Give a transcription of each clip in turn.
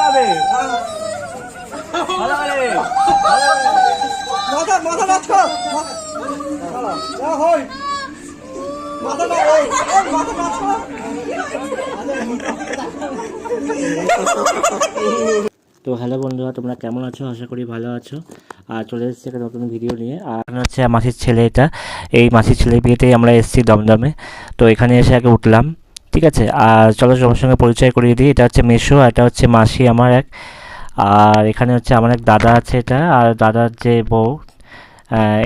হবে ভালো করে মাথা মাথা নাচো যা হয় মাথা নাচো মাথা নাচো। তো হ্যালো বন্ধুরা, তোমরা কেমন আছো? আশা করি ভালো আছো। আর চলে এসেছি একটা নতুন ভিডিও নিয়ে। আর এখানে হচ্ছে মাসির ছেলে, এটা এই মাসির ছেলের বিয়েতেই আমরা এসেছি দমদমে। তো এখানে এসে আগে উঠলাম, ঠিক আছে। আর চলো সবার সঙ্গে পরিচয় করিয়ে দিই। এটা হচ্ছে মেসো, এটা হচ্ছে মাসি আমার এক। আর এখানে হচ্ছে আমার এক দাদা আছে, এটা আর দাদার যে বউ,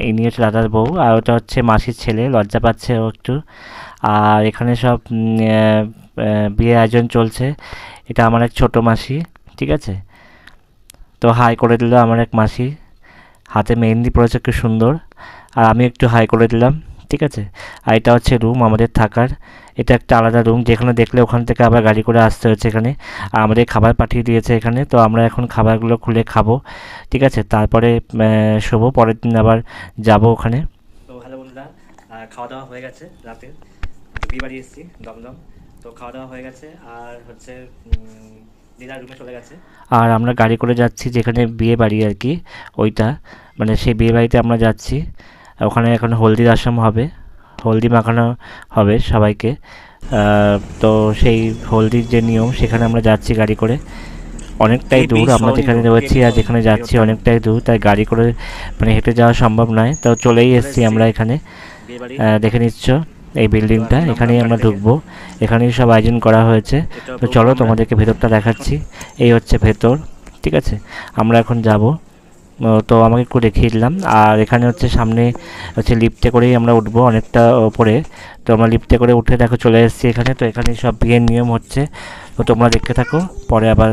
ইনি হচ্ছে দাদার বউ। আর ওটা হচ্ছে মাসির ছেলে, লজ্জা পাচ্ছে ও একটু। আর এখানে সব বিয়ে আয়োজন চলছে। এটা আমার এক ছোটো মাসি, ঠিক আছে। তো হাই করে দিল আমার এক মাসি, হাতে মেহেন্দি পড়েছে খুব সুন্দর। আর আমি একটু হাই করে দিলাম, ঠিক আছে। আর এটা হচ্ছে রুম আমাদের থাকার। এটা একটা আলাদা রুম, যেখানে দেখলে ওখান থেকে আবার গাড়ি করে আসতে হচ্ছে এখানে। আর আমাদের খাবার পাঠিয়ে দিয়েছে এখানে। তো আমরা এখন খাবারগুলো খুলে খাবো, ঠিক আছে। তারপরে শোবো, পরের দিন আবার যাব ওখানে। তো হ্যালো বন্ধুরা, খাওয়া দাওয়া হয়ে গেছে রাতে। বিয়ে বাড়ি এসেছি দমদম। তো খাওয়া দাওয়া হয়ে গেছে আর হচ্ছে দিদার রুমে চলে গেছে। আর আমরা গাড়ি করে যাচ্ছি যেখানে বিয়ে বাড়ি আর কি, ওইটা মানে সেই বিয়ে বাড়িতে আমরা যাচ্ছি। ওখানে এখন হলদি রসম হবে, হলদি মাখানো হবে সবাইকে। তো সেই হলদির যে নিয়ম, সেখানে আমরা যাচ্ছি গাড়ি করে। অনেকটাই দূর, আমরা যেখানে রয়েছি আর যেখানে যাচ্ছি অনেকটাই দূর, তাই গাড়ি করে মানে হেঁটে যাওয়া সম্ভব নয়। তো চলেই এসেছি আমরা এখানে। দেখে নিচ্ছ এই বিল্ডিংটা, এখানেই আমরা ঢুকবো, এখানেই সব আয়োজন করা হয়েছে। তো চলো তোমাদেরকে ভেতরটা দেখাচ্ছি। এই হচ্ছে ভেতর, ঠিক আছে। আমরা এখন যাব। তো আমাকে একটু দেখিয়ে দিলাম। আর এখানে হচ্ছে সামনে হচ্ছে লিফটে করেই আমরা উঠবো অনেকটা ওপরে। তো আমরা লিফটে করে উঠে দেখো চলে এসেছি এখানে। তো এখানে সব বিয়ের নিয়ম হচ্ছে, তো তোমরা দেখতে থাকো, পরে আবার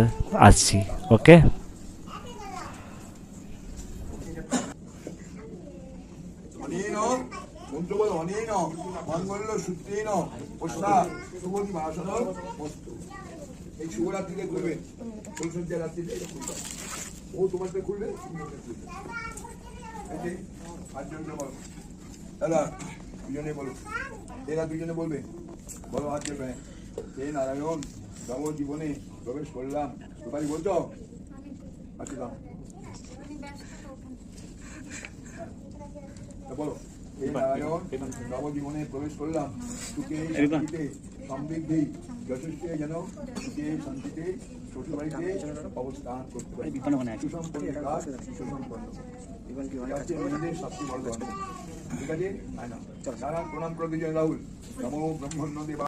আসছি। ওকে। মন্ত্রবল অনেন মঙ্গল সূত্রেণ পশ্চা শুভতি ভাষণ বস্তু। এই শুভরাত্রিতে করবে, ফুলসজ্জা রাত্রিতে ও তোমারটা খুলবে, আটজনকে বলো দাদা, দুজনে বলো, এরা দুজনে বলবে, বলো হাত দেবে। হে নারায়ণ, নব জীবনে প্রবেশ করলাম, তোমারই বলছো। আচ্ছা দাও বলো। হে নারায়ণ, নবজীবনে প্রবেশ করলাম, সুখে শান্তিতে সমৃদ্ধি যশস্বী যেন সুখে শান্তিতে শ্বশুর বাড়িতে অবস্থান করতে পারি। সুসম্পন্ন কাজ সুসম্পন্ন মেয়েদের শাস্তি বর্ধন, ঠিক আছে। নারায়ণ প্রণাম করে দিয়েছেন রাহুল। নমো ব্রহ্মণ্য দেবা।